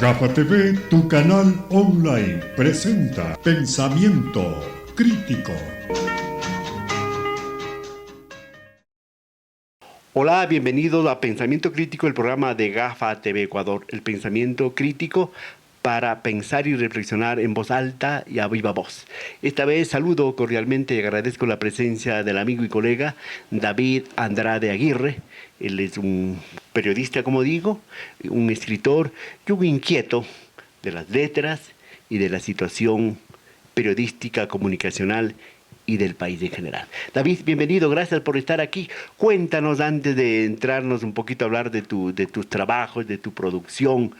GAFA TV, tu canal online, presenta Pensamiento Crítico. Hola, bienvenidos a Pensamiento Crítico, el programa de GAFA TV Ecuador. El pensamiento crítico para pensar y reflexionar en voz alta y a viva voz. Esta vez saludo cordialmente y agradezco la presencia del amigo y colega David Andrade Aguirre. Él es un periodista, como digo, un escritor y un inquieto de las letras y de la situación periodística, comunicacional y del país en general. David, bienvenido, gracias por estar aquí. Cuéntanos, antes de entrarnos un poquito a hablar de tus trabajos, de tu producción,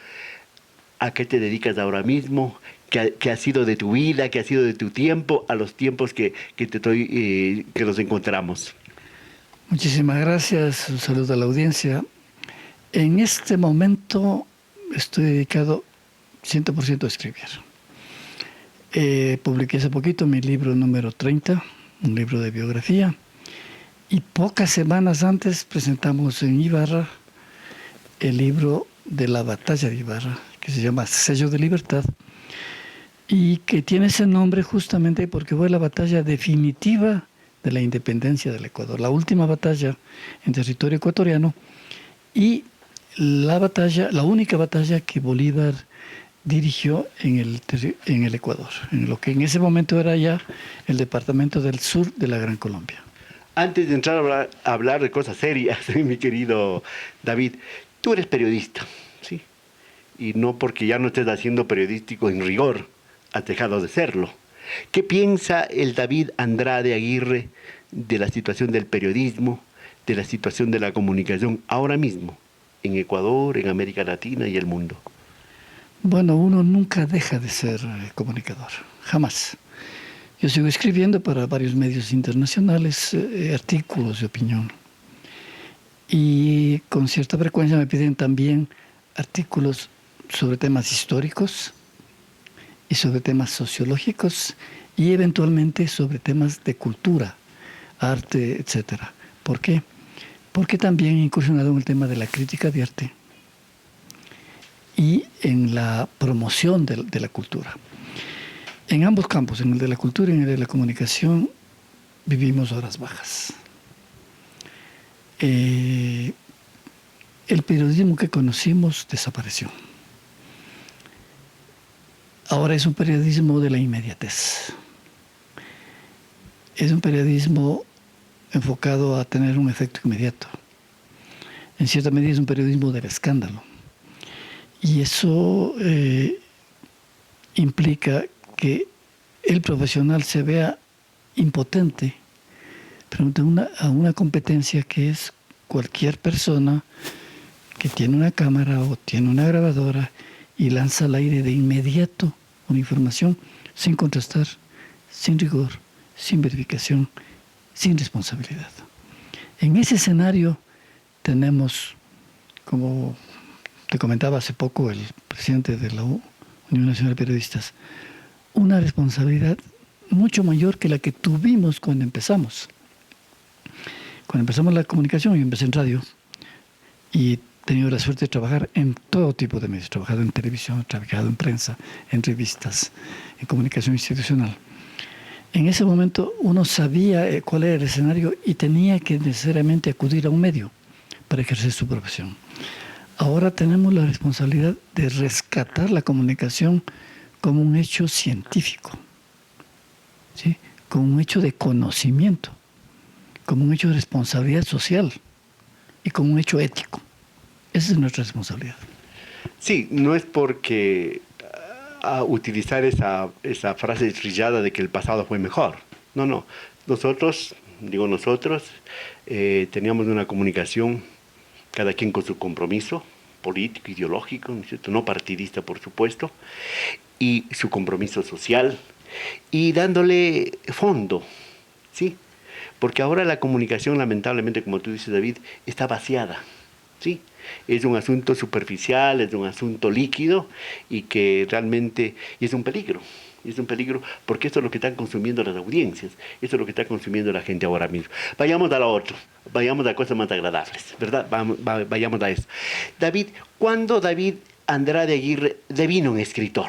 ¿a qué te dedicas ahora mismo? ¿Qué ha sido de tu vida? ¿Qué ha sido de tu tiempo a los tiempos que nos encontramos? Muchísimas gracias, un saludo a la audiencia. En este momento estoy dedicado 100% a escribir. Publiqué hace poquito mi libro número 30, un libro de biografía, y pocas semanas antes presentamos en Ibarra el libro de la batalla de Ibarra, que se llama Sello de Libertad, y que tiene ese nombre justamente porque fue la batalla definitiva de la independencia del Ecuador, la última batalla en territorio ecuatoriano y la única batalla que Bolívar dirigió en el Ecuador, en lo que en ese momento era ya el departamento del sur de la Gran Colombia. Antes de entrar a hablar de cosas serias, mi querido David, tú eres periodista, ¿sí? Y no porque ya no estés haciendo periodístico en rigor, has dejado de serlo. ¿Qué piensa el David Andrade Aguirre de la situación del periodismo, de la situación de la comunicación ahora mismo, en Ecuador, en América Latina y el mundo? Bueno, uno nunca deja de ser comunicador, jamás. Yo sigo escribiendo para varios medios internacionales, artículos de opinión. Y con cierta frecuencia me piden también artículos sobre temas históricos y sobre temas sociológicos y eventualmente sobre temas de cultura, arte, etc. ¿Por qué? Porque también he incursionado en el tema de la crítica de arte y en la promoción de la cultura. En ambos campos, en el de la cultura y en el de la comunicación, vivimos horas bajas. El periodismo que conocimos desapareció. Ahora es un periodismo de la inmediatez. Es un periodismo enfocado a tener un efecto inmediato. En cierta medida es un periodismo del escándalo. Y eso implica que el profesional se vea impotente frente a una competencia que es cualquier persona que tiene una cámara o tiene una grabadora y lanza al aire de inmediato una información sin contrastar, sin rigor, sin verificación, sin responsabilidad. En ese escenario tenemos, como te comentaba hace poco el presidente de la Unión Nacional de Periodistas, una responsabilidad mucho mayor que la que tuvimos cuando empezamos. Cuando empezamos la comunicación, yo empecé en radio y he tenido la suerte de trabajar en todo tipo de medios. He trabajado en televisión, he trabajado en prensa, en revistas, en comunicación institucional. En ese momento uno sabía cuál era el escenario y tenía que necesariamente acudir a un medio para ejercer su profesión. Ahora tenemos la responsabilidad de rescatar la comunicación como un hecho científico, ¿sí? Como un hecho de conocimiento, como un hecho de responsabilidad social y como un hecho ético. Esa es nuestra responsabilidad. Sí, no es porque a utilizar esa frase trillada de que el pasado fue mejor. No, no. Nosotros teníamos una comunicación, cada quien con su compromiso político, ideológico, ¿no es cierto? No partidista, por supuesto, y su compromiso social, y dándole fondo, ¿sí? Porque ahora la comunicación, lamentablemente, como tú dices, David, está vaciada, ¿sí? Es un asunto superficial, es un asunto líquido y que realmente es un peligro. Es un peligro porque eso es lo que están consumiendo las audiencias, eso es lo que está consumiendo la gente ahora mismo. Vayamos a lo otro, vayamos a cosas más agradables, ¿verdad? Vayamos a eso. David, ¿cuándo David Andrade Aguirre devino un escritor.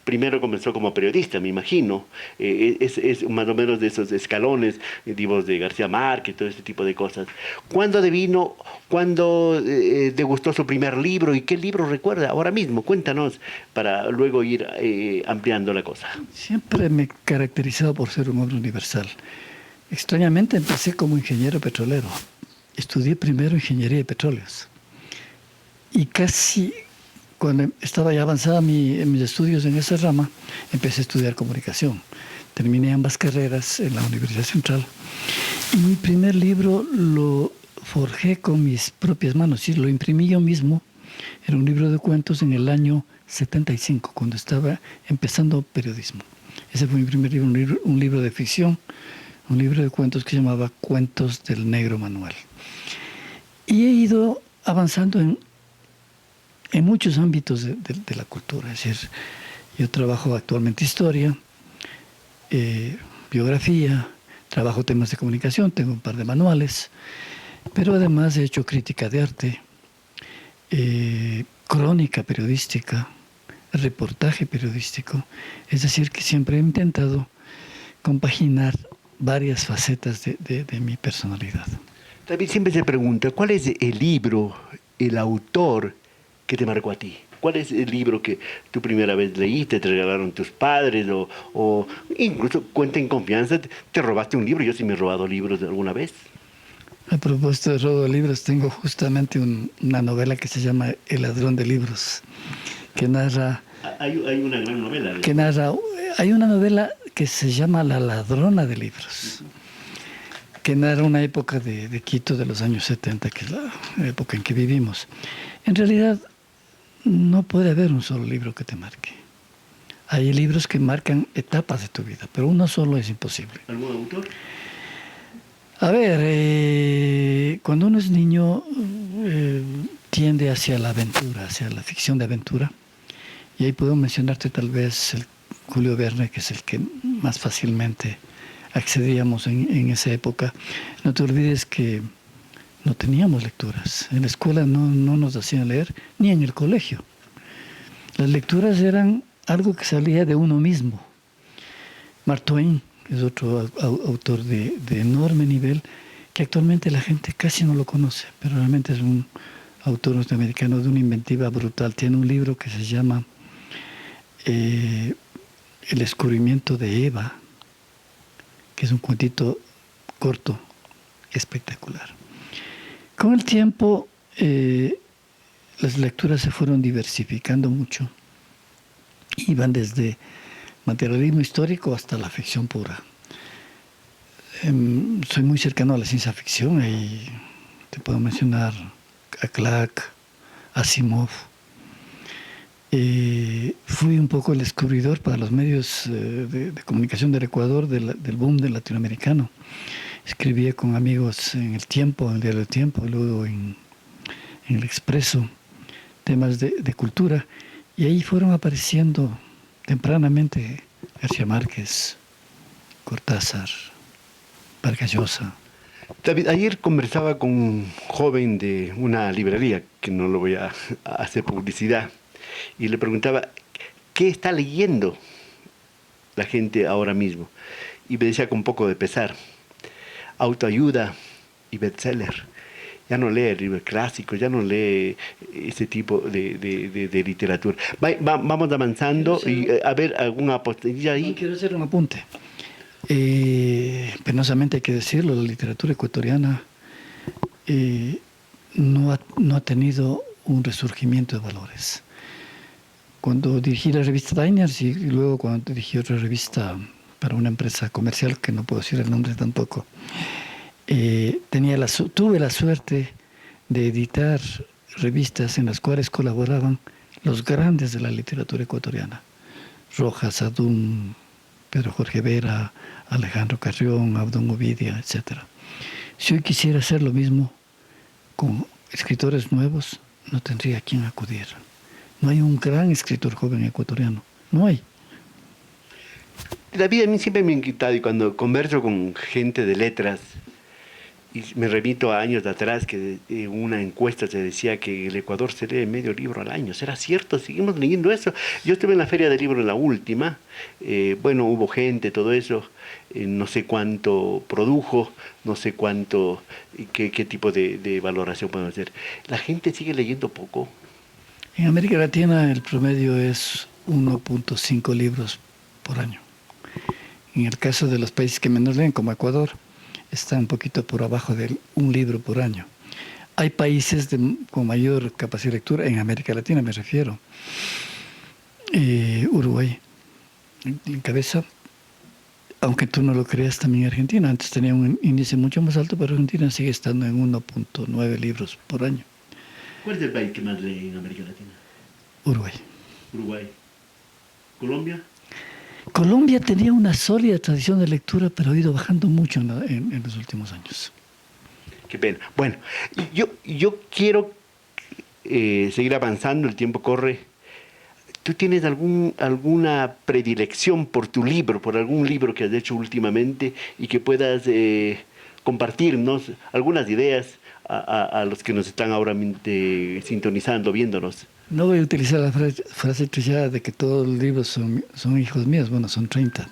Primero comenzó como periodista, me imagino. Es más o menos de esos escalones, digamos, de García Márquez, todo este tipo de cosas. ¿Cuándo devino? ¿Cuándo degustó su primer libro? ¿Y qué libro recuerda ahora mismo? Cuéntanos, para luego ir ampliando la cosa. Siempre me he caracterizado por ser un hombre universal. Extrañamente empecé como ingeniero petrolero. Estudié primero ingeniería de petróleos. Y casi cuando estaba ya avanzada en mis estudios en esa rama, empecé a estudiar comunicación. Terminé ambas carreras en la Universidad Central. Y mi primer libro lo forjé con mis propias manos, sí, lo imprimí yo mismo. Era un libro de cuentos en el año 75, cuando estaba empezando periodismo. Ese fue mi primer libro, un libro de ficción, un libro de cuentos que se llamaba Cuentos del Negro Manuel. Y he ido avanzando en muchos ámbitos de la cultura. Es decir, yo trabajo actualmente historia, biografía, trabajo temas de comunicación, tengo un par de manuales, pero además he hecho crítica de arte, crónica periodística, reportaje periodístico. Es decir, que siempre he intentado compaginar varias facetas de mi personalidad. También siempre se pregunta, ¿cuál es el libro, el autor que te marcó a ti? ¿Cuál es el libro que tú primera vez leíste, te regalaron tus padres o incluso cuenta en confianza, te robaste un libro? Yo sí me he robado libros alguna vez. A propósito de robo de libros, tengo justamente una novela que se llama El ladrón de libros, que narra... Hay una gran novela. Hay una novela que se llama La ladrona de libros, que narra una época de Quito de los años 70, que es la época en que vivimos. En realidad, no puede haber un solo libro que te marque. Hay libros que marcan etapas de tu vida, pero uno solo es imposible. ¿Algún autor? A ver, cuando uno es niño, tiende hacia la aventura, hacia la ficción de aventura. Y ahí puedo mencionarte tal vez el Julio Verne, que es el que más fácilmente accedíamos en esa época. No te olvides que no teníamos lecturas. En la escuela no nos hacían leer, ni en el colegio. Las lecturas eran algo que salía de uno mismo. Mark Twain es otro autor de enorme nivel, que actualmente la gente casi no lo conoce, pero realmente es un autor norteamericano de una inventiva brutal. Tiene un libro que se llama El descubrimiento de Eva, que es un cuentito corto, espectacular. Con el tiempo, las lecturas se fueron diversificando mucho. Iban desde materialismo histórico hasta la ficción pura. Soy muy cercano a la ciencia ficción y te puedo mencionar a Clarke, Asimov. Fui un poco el descubridor para los medios de comunicación del Ecuador del boom del latinoamericano. Escribía con amigos en El Tiempo, en el diario El Tiempo, luego en El Expreso, temas de cultura, y ahí fueron apareciendo tempranamente García Márquez, Cortázar, Vargas Llosa. David, ayer conversaba con un joven de una librería, que no lo voy a hacer publicidad, y le preguntaba, ¿qué está leyendo la gente ahora mismo? Y me decía con un poco de pesar, autoayuda y bestseller. Ya no lee libros clásicos, ya no lee ese tipo de literatura. Vamos avanzando y a ver alguna apostilla ahí. No, quiero hacer un apunte. Penosamente hay que decirlo, la literatura ecuatoriana no ha tenido un resurgimiento de valores. Cuando dirigí la revista Diners y luego cuando dirigí otra revista para una empresa comercial, que no puedo decir el nombre tampoco, tuve la suerte de editar revistas en las cuales colaboraban los grandes de la literatura ecuatoriana. Rojas, Adún, Pedro Jorge Vera, Alejandro Carrión, Abdón Ovidia, etc. Si hoy quisiera hacer lo mismo con escritores nuevos, no tendría a quién acudir. No hay un gran escritor joven ecuatoriano, no hay. David, a mí siempre me ha inquietado, y cuando converso con gente de letras, Y me remito a años de atrás que en una encuesta se decía que el Ecuador se lee medio libro al año. ¿Será cierto? ¿Seguimos leyendo eso? Yo estuve en la Feria del Libro en la última. Bueno, hubo gente, todo eso. No sé cuánto produjo, no sé cuánto, qué tipo de valoración podemos hacer. La gente sigue leyendo poco. En América Latina el promedio es 1.5 libros por año. En el caso de los países que menos leen, como Ecuador, está un poquito por abajo de un libro por año. Hay países con mayor capacidad de lectura, en América Latina me refiero. Uruguay, en cabeza, aunque tú no lo creas, también Argentina. Antes tenía un índice mucho más alto, pero Argentina sigue estando en 1.9 libros por año. ¿Cuál es el país que más lee en América Latina? Uruguay. Uruguay. ¿Colombia? Colombia tenía una sólida tradición de lectura, pero ha ido bajando mucho en los últimos años. Qué pena. Bueno, yo quiero seguir avanzando, el tiempo corre. ¿Tú tienes alguna predilección por tu libro, por algún libro que has hecho últimamente y que puedas compartirnos algunas ideas a los que nos están ahora sintonizando, viéndonos? No voy a utilizar la frase trillada de que todos los libros son hijos míos. Bueno, son 30.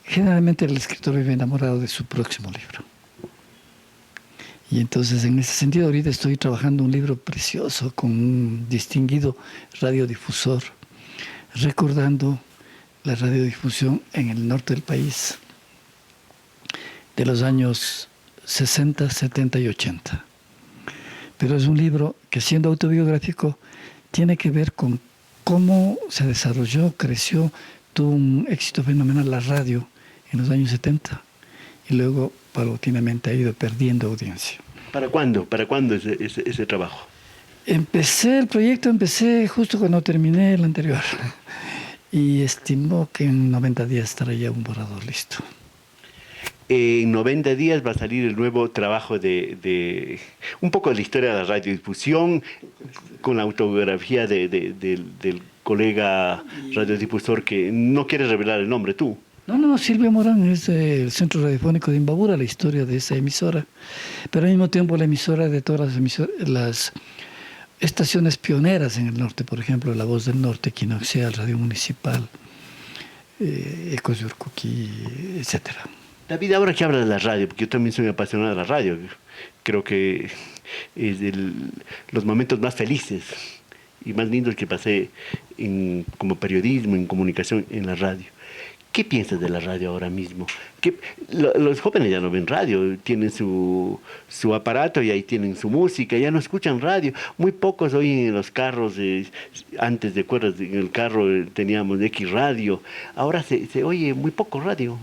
Generalmente el escritor vive enamorado de su próximo libro. Y entonces, en ese sentido, ahorita estoy trabajando un libro precioso con un distinguido radiodifusor, recordando la radiodifusión en el norte del país de los años 60, 70 y 80. Pero es un libro que, siendo autobiográfico, tiene que ver con cómo se desarrolló, creció, tuvo un éxito fenomenal la radio en los años 70 y luego paulatinamente ha ido perdiendo audiencia. ¿Para cuándo? ¿Para cuándo ese trabajo? El proyecto empecé justo cuando terminé el anterior y estimo que en 90 días estará ya un borrador listo. En 90 días va a salir el nuevo trabajo de un poco de la historia de la radiodifusión, con la autobiografía del colega radiodifusor que no quiere revelar el nombre, tú. No, Silvio Morán es del Centro Radiofónico de Imbabura, la historia de esa emisora, pero al mismo tiempo la emisora de todas las estaciones pioneras en el norte, por ejemplo, La Voz del Norte, Quinoxia, Radio Municipal, Ecos de Urcuquí, etcétera. David, ahora que habla de la radio, porque yo también soy apasionado de la radio, creo que es los momentos más felices y más lindos que pasé como periodismo, en comunicación, en la radio. ¿Qué piensas de la radio ahora mismo? Los jóvenes ya no ven radio, tienen su aparato y ahí tienen su música, ya no escuchan radio. Muy pocos oyen en los carros, antes de acuerdas, en el carro teníamos X radio, ahora se oye muy poco radio.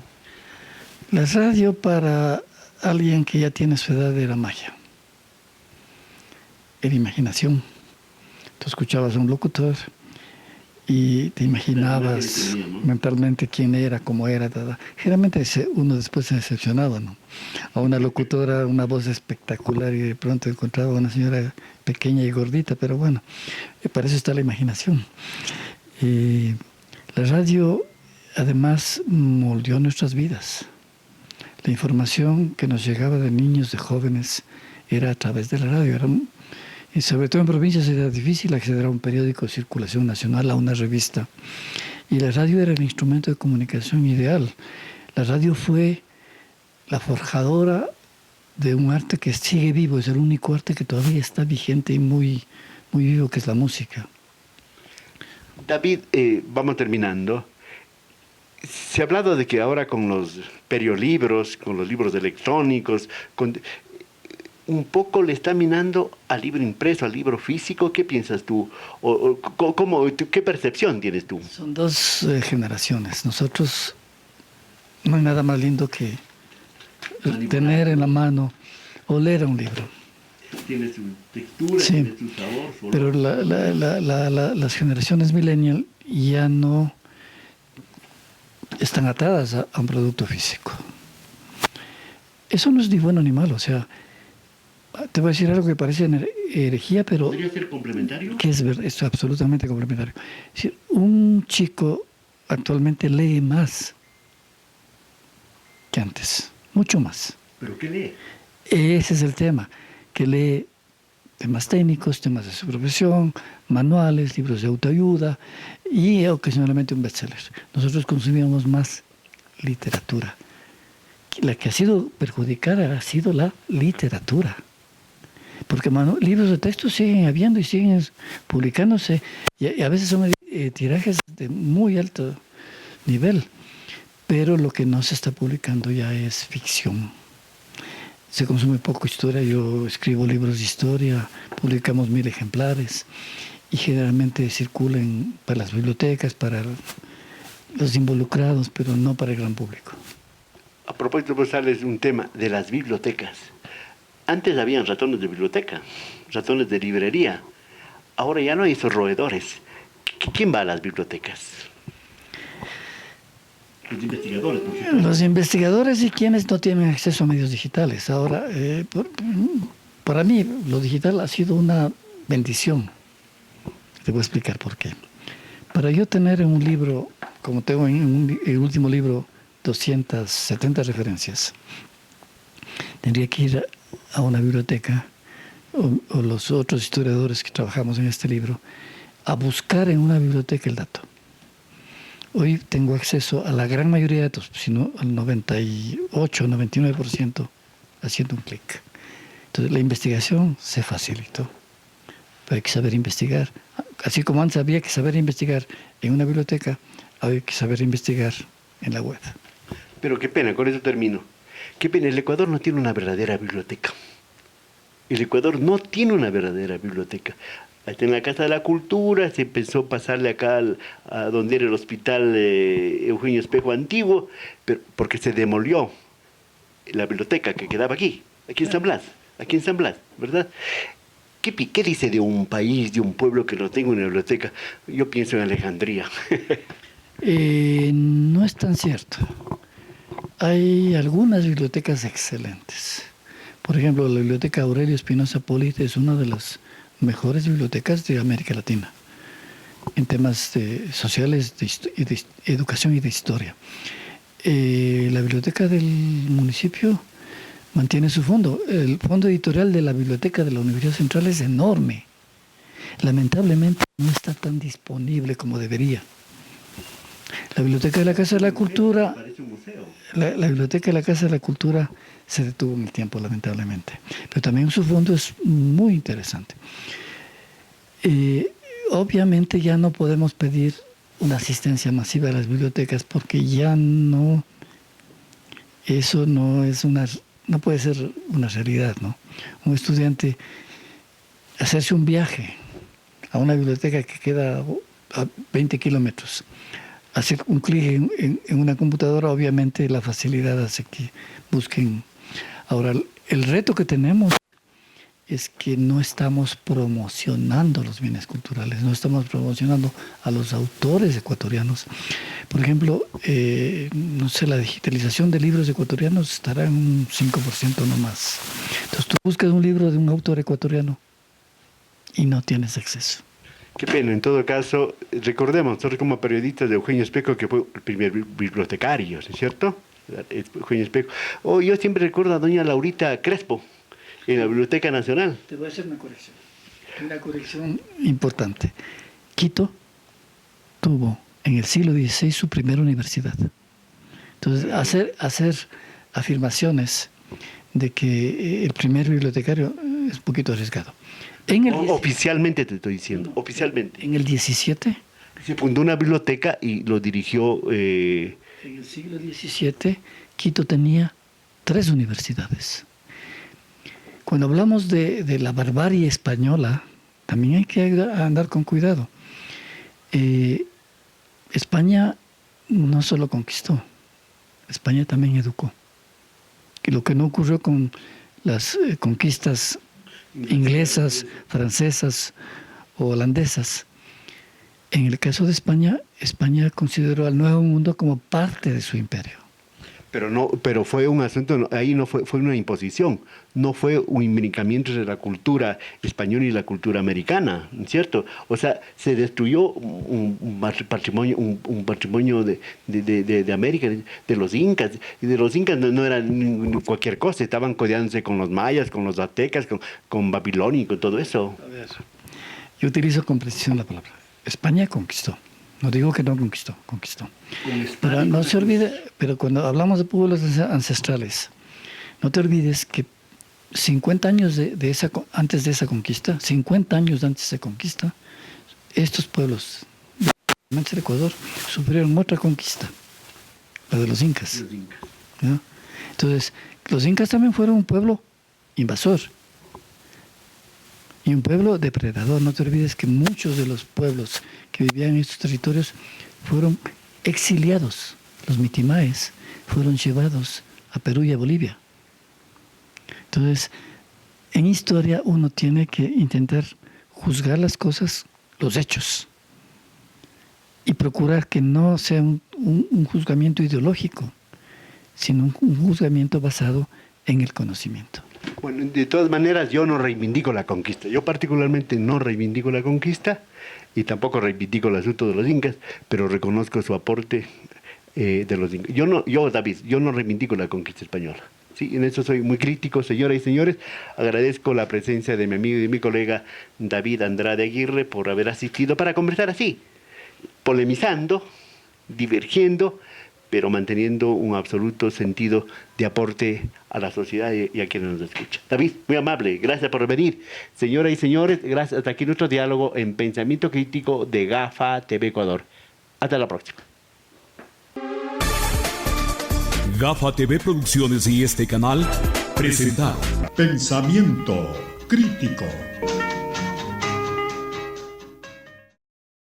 La radio para alguien que ya tiene su edad era magia, era imaginación. Tú escuchabas a un locutor y te imaginabas mentalmente quién era, cómo era. Generalmente uno después se decepcionaba, ¿no? A una locutora, una voz espectacular y de pronto encontraba a una señora pequeña y gordita, pero bueno, para eso está la imaginación. La radio además moldeó nuestras vidas. La información que nos llegaba de niños, de jóvenes, era a través de la radio. Y sobre todo en provincias era difícil acceder a un periódico de circulación nacional, a una revista. Y la radio era el instrumento de comunicación ideal. La radio fue la forjadora de un arte que sigue vivo, es el único arte que todavía está vigente y muy, muy vivo, que es la música. David, vamos terminando. Se ha hablado de que ahora con los periolibros, con los libros electrónicos, un poco le está minando al libro impreso, al libro físico. ¿Qué piensas tú? ¿Qué percepción tienes tú? Son dos generaciones. Nosotros, no hay nada más lindo que tener en la mano, oler a un libro. Tiene su textura, sí, tiene su sabor. Su pero las generaciones millennial ya no están atadas a un producto físico. Eso no es ni bueno ni malo, o sea, te voy a decir algo que parece herejía, pero... ¿Podría ser complementario? Que es absolutamente complementario. Es decir, un chico actualmente lee más que antes, mucho más. ¿Pero qué lee? Ese es el tema, que lee temas técnicos, temas de su profesión, manuales, libros de autoayuda y ocasionalmente un bestseller. Nosotros consumíamos más literatura. La que ha sido perjudicada ha sido la literatura. Porque libros de texto siguen habiendo y siguen publicándose y a veces son tirajes de muy alto nivel, pero lo que no se está publicando ya es ficción. Se consume poco historia, yo escribo libros de historia, publicamos 1000 ejemplares y generalmente circulan para las bibliotecas, para los involucrados, pero no para el gran público. A propósito, pues sales un tema de las bibliotecas. Antes habían ratones de biblioteca, ratones de librería. Ahora ya no hay esos roedores. ¿Quién va a las bibliotecas? Los investigadores, por supuesto. Los investigadores y quienes no tienen acceso a medios digitales. Ahora, para mí, lo digital ha sido una bendición. Te voy a explicar por qué. Para yo tener en un libro, como tengo en el último libro, 270 referencias, tendría que ir a una biblioteca, o los otros historiadores que trabajamos en este libro, a buscar en una biblioteca el dato. Hoy tengo acceso a la gran mayoría de datos, sino al 98, 99%, haciendo un clic. Entonces la investigación se facilitó. Pero hay que saber investigar. Así como antes había que saber investigar en una biblioteca, ahora hay que saber investigar en la web. Pero qué pena, con eso termino. Qué pena, el Ecuador no tiene una verdadera biblioteca. El Ecuador no tiene una verdadera biblioteca. Hasta en la Casa de la Cultura se empezó a pasarle acá a donde era el hospital Eugenio Espejo antiguo, pero porque se demolió la biblioteca que quedaba aquí en San Blas, ¿verdad? ¿Qué dice de un país, de un pueblo que no tenga una biblioteca? Yo pienso en Alejandría. No es tan cierto. Hay algunas bibliotecas excelentes. Por ejemplo, la Biblioteca Aurelio Espinosa Polite es una de las mejores bibliotecas de América Latina en temas sociales, de educación y de historia. La biblioteca del municipio mantiene su fondo. El fondo editorial de la biblioteca de la Universidad Central es enorme. Lamentablemente no está tan disponible como debería. La biblioteca de la Casa de la Cultura, la biblioteca de la Casa de la Cultura se detuvo en el tiempo, lamentablemente. Pero también su fondo es muy interesante. Obviamente ya no podemos pedir una asistencia masiva a las bibliotecas porque ya no, eso no puede ser una realidad, ¿no? Un estudiante hacerse un viaje a una biblioteca que queda a 20 kilómetros, hacer un clic en una computadora, obviamente la facilidad hace que busquen. Ahora, el reto que tenemos es que no estamos promocionando los bienes culturales, no estamos promocionando a los autores ecuatorianos. Por ejemplo, no sé, la digitalización de libros ecuatorianos estará en un 5% no más. Entonces tú buscas un libro de un autor ecuatoriano y no tienes acceso. Qué pena, en todo caso, recordemos, nosotros como periodistas de Eugenio Espejo, que fue el primer bibliotecario, ¿no es cierto? Eugenio Espejo. Yo siempre recuerdo a doña Laurita Crespo, en la Biblioteca Nacional. Te voy a hacer una corrección importante. Quito tuvo en el siglo XVI su primera universidad. Entonces, hacer afirmaciones de que el primer bibliotecario es un poquito arriesgado. Oficialmente te estoy diciendo, oficialmente. En el 17 se fundó una biblioteca y lo dirigió... En el siglo XVII, Quito tenía 3 universidades. Cuando hablamos de la barbarie española, también hay que andar con cuidado. España no solo conquistó, España también educó. Y lo que no ocurrió con las conquistas inglesas, francesas o holandesas. En el caso de España, España consideró al Nuevo Mundo como parte de su imperio. Pero fue un asunto, ahí no fue una imposición, no fue un imbrincamiento entre la cultura española y la cultura americana, ¿cierto? O sea, se destruyó un patrimonio de América, de los incas, y de los incas no era cualquier cosa, estaban codeándose con los mayas, con los aztecas, con Babilonia y con todo eso. A ver, yo utilizo con precisión la palabra. España conquistó. No digo que no conquistó, conquistó. Pero no se olvide, pero cuando hablamos de pueblos ancestrales, no te olvides que 50 años antes de esa conquista, 50 años antes de esa conquista, estos pueblos del Ecuador sufrieron otra conquista, la de los incas. ¿No? Entonces, los incas también fueron un pueblo invasor y un pueblo depredador. No te olvides que muchos de los pueblos que vivían en estos territorios fueron exiliados. Los mitimaes fueron llevados a Perú y a Bolivia. Entonces, en historia uno tiene que intentar juzgar las cosas, los hechos, y procurar que no sea un juzgamiento ideológico, sino un juzgamiento basado en el conocimiento. Bueno, de todas maneras, yo no reivindico la conquista. Yo particularmente no reivindico la conquista y tampoco reivindico el asunto de los incas, pero reconozco su aporte de los incas. David, yo no reivindico la conquista española. Sí, en eso soy muy crítico, señoras y señores. Agradezco la presencia de mi amigo y de mi colega David Andrade Aguirre por haber asistido para conversar así, polemizando, divergiendo, pero manteniendo un absoluto sentido de aporte a la sociedad y a quienes nos escuchan. David, muy amable, gracias por venir. Señoras y señores, gracias. Hasta aquí nuestro diálogo en Pensamiento Crítico de GAFA TV Ecuador. Hasta la próxima. GAFA TV Producciones y este canal presentaron Pensamiento Crítico.